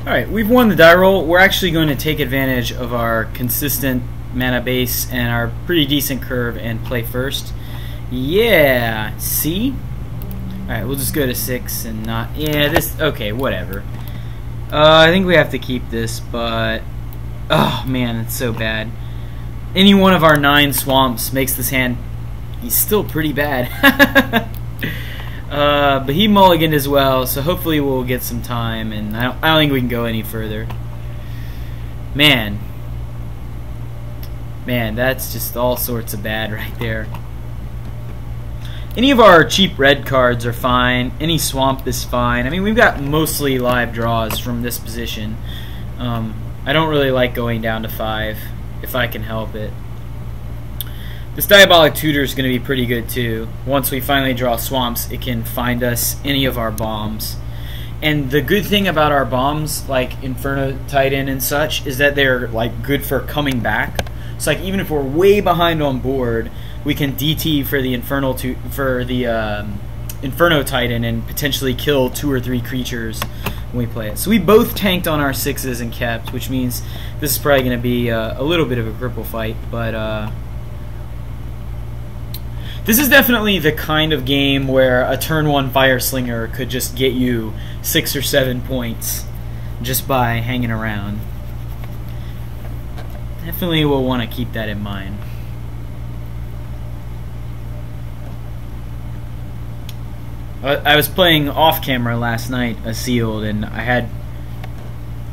Alright, we've won the die roll. We're actually going to take advantage of our consistent mana base and our pretty decent curve and play first. Yeah, see? Alright, we'll just go to 6 and not... Yeah, this... Okay, whatever. I think we have to keep this, but... Oh, man, it's so bad. Any one of our 9 swamps makes this hand... He's still pretty bad. But he mulliganed as well, so hopefully we'll get some time, and I don't think we can go any further. Man, that's just all sorts of bad right there. Any of our cheap red cards are fine. Any swamp is fine. I mean, we've got mostly live draws from this position. I don't really like going down to 5 if I can help it. This Diabolic Tutor is going to be pretty good too. Once we finally draw swamps, it can find us any of our bombs. And the good thing about our bombs, like Inferno Titan and such, is that they're like good for coming back. So like even if we're way behind on board, we can DT for the Inferno Titan and potentially kill 2 or 3 creatures when we play it. So we both tanked on our 6s and kept, which means this is probably going to be a little bit of a cripple fight, but this is definitely the kind of game where a turn 1 Fire Slinger could just get you 6 or 7 points just by hanging around. Definitely will want to keep that in mind. I was playing off camera last night, a Sealed, and I had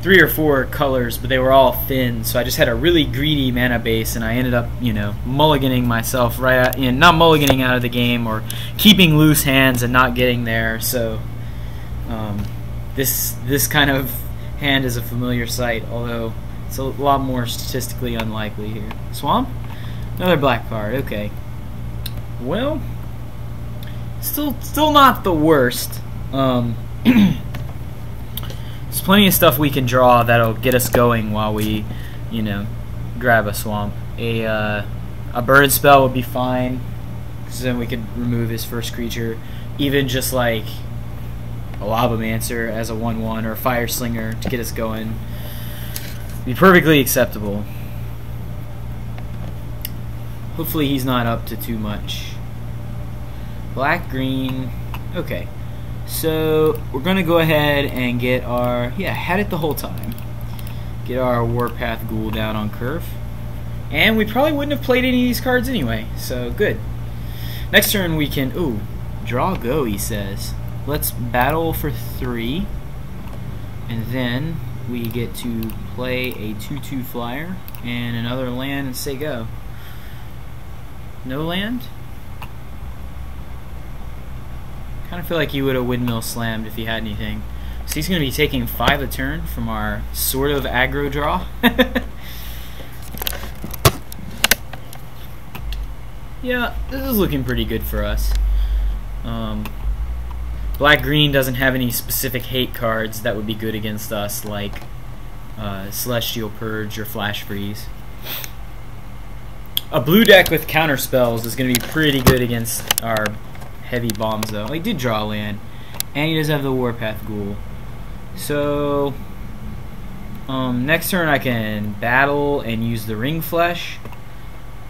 3 or 4 colors, but they were all thin, so I just had a really greedy mana base, and I ended up, you know, mulliganing myself right out, you know, not mulliganing out of the game, or keeping loose hands and not getting there. So this kind of hand is a familiar sight, although it's a lot more statistically unlikely here. Swamp? Another black card, okay. Well, still not the worst. There's plenty of stuff we can draw that'll get us going while we, you know, grab a swamp. A burn spell would be fine, because then we could remove his first creature. Even just like a Lavamancer as a 1/1 or a Fire Slinger to get us going would be perfectly acceptable. Hopefully he's not up to too much. Black, green, okay. So we're going to go ahead and get our, had it the whole time. Get our Warpath Ghoul down on curve. And we probably wouldn't have played any of these cards anyway, so good. Next turn we can, ooh, draw go, he says. Let's battle for 3. And then we get to play a 2/2 flyer and another land and say go. No land? I feel like he would have windmill slammed if he had anything. So he's going to be taking 5 a turn from our sort of aggro draw. Yeah, this is looking pretty good for us. Black-green doesn't have any specific hate cards that would be good against us, like Celestial Purge or Flash Freeze. A blue deck with counter spells is going to be pretty good against our heavy bombs, though. He did draw land, and he does have the Warpath Ghoul. So next turn I can battle and use the Ring Flesh,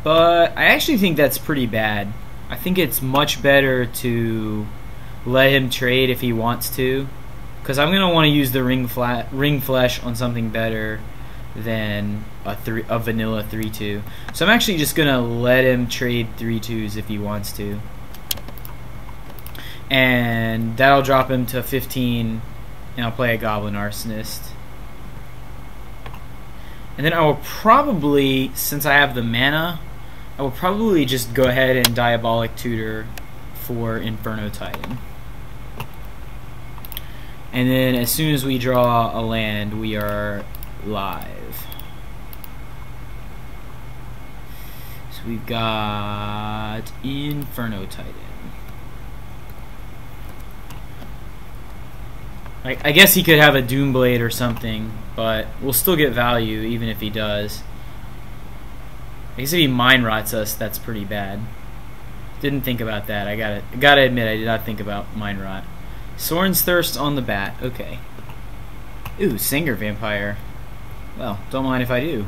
but I actually think that's pretty bad. I think it's much better to let him trade if he wants to, because I'm gonna want to use the Ring Flesh on something better than a vanilla 3/2. So I'm actually just gonna let him trade 3/2s if he wants to. And that'll drop him to 15, and I'll play a Goblin Arsonist. And then I will probably, since I have the mana, I will probably just go ahead and Diabolic Tutor for Inferno Titan. And then as soon as we draw a land, we are live. So we've got Inferno Titan. I guess he could have a Doomblade or something, but we'll still get value even if he does. I guess if he Mind Rots us, that's pretty bad. Didn't think about that. I gotta admit, I did not think about Mind Rot. Sorin's Thirst on the bat. Okay. Ooh, Singer Vampire. Well, don't mind if I do.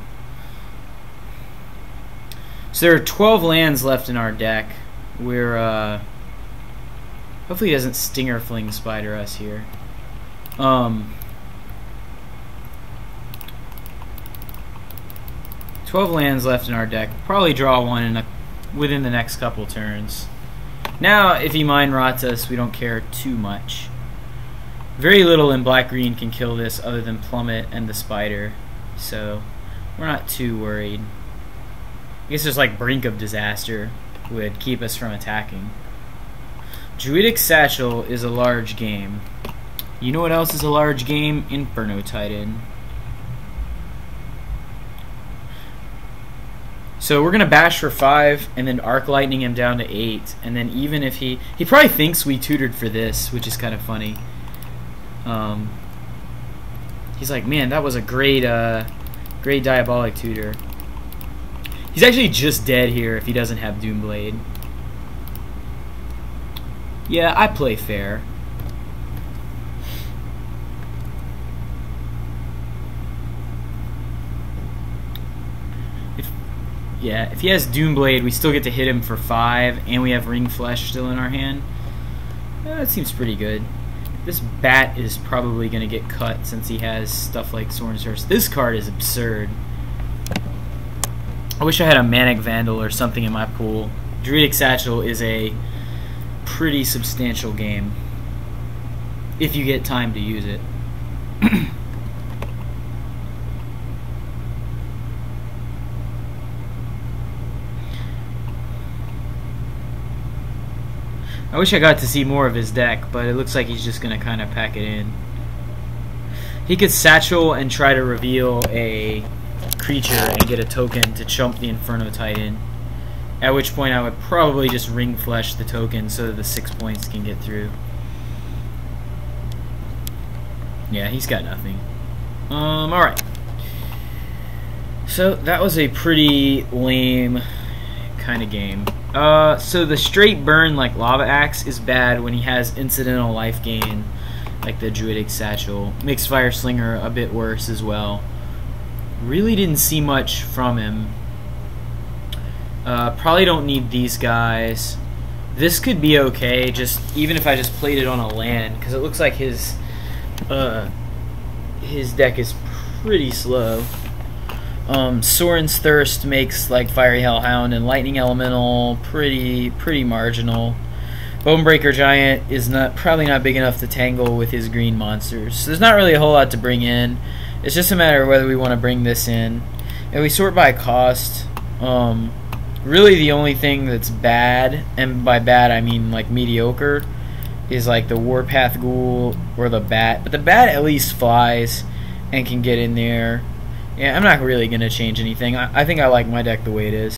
So there are 12 lands left in our deck. We're, hopefully he doesn't Stinger Fling Spider us here. 12 lands left in our deck. Probably draw one within the next couple turns. Now, if he Mind Rots us, we don't care too much. Very little in black-green can kill this other than Plummet and the Spider, so we're not too worried. I guess just like Brink of Disaster would keep us from attacking. Druidic Satchel is a large game. You know what else is a large game? Inferno Titan. So we're going to bash for 5 and then Arc Lightning him down to 8. And then even if he probably thinks we tutored for this, which is kind of funny. He's like, man, that was a great Diabolic Tutor. He's actually just dead here if he doesn't have Doomblade. Yeah, I play fair. If he has Doomblade, we still get to hit him for 5, and we have Ring Flesh still in our hand. That seems pretty good. This bat is probably going to get cut since he has stuff like Soren's Hearse. This card is absurd. I wish I had a Manic Vandal or something in my pool. Druidic Satchel is a pretty substantial game if you get time to use it. I wish I got to see more of his deck, but it looks like he's just going to kind of pack it in. He could Satchel and try to reveal a creature and get a token to chump the Inferno Titan, at which point I would probably just Ring Flesh the token so that the 6 points can get through. Yeah, he's got nothing. Alright. So that was a pretty lame kind of game. So the straight burn like Lava Axe is bad when he has incidental life gain like the Druidic Satchel. Makes Fire Slinger a bit worse as well. Really didn't see much from him. Probably don't need these guys. This could be okay, just even if I just played it on a land, because it looks like his deck is pretty slow. Soren's Thirst makes like Fiery Hellhound and Lightning Elemental pretty marginal. Bonebreaker Giant is probably not big enough to tangle with his green monsters. So there's not really a whole lot to bring in. It's just a matter of whether we want to bring this in. And we sort by cost. Really the only thing that's bad, and by bad I mean like mediocre, is like the Warpath Ghoul or the Bat. But the Bat at least flies and can get in there. Yeah, I'm not really going to change anything. I think I like my deck the way it is.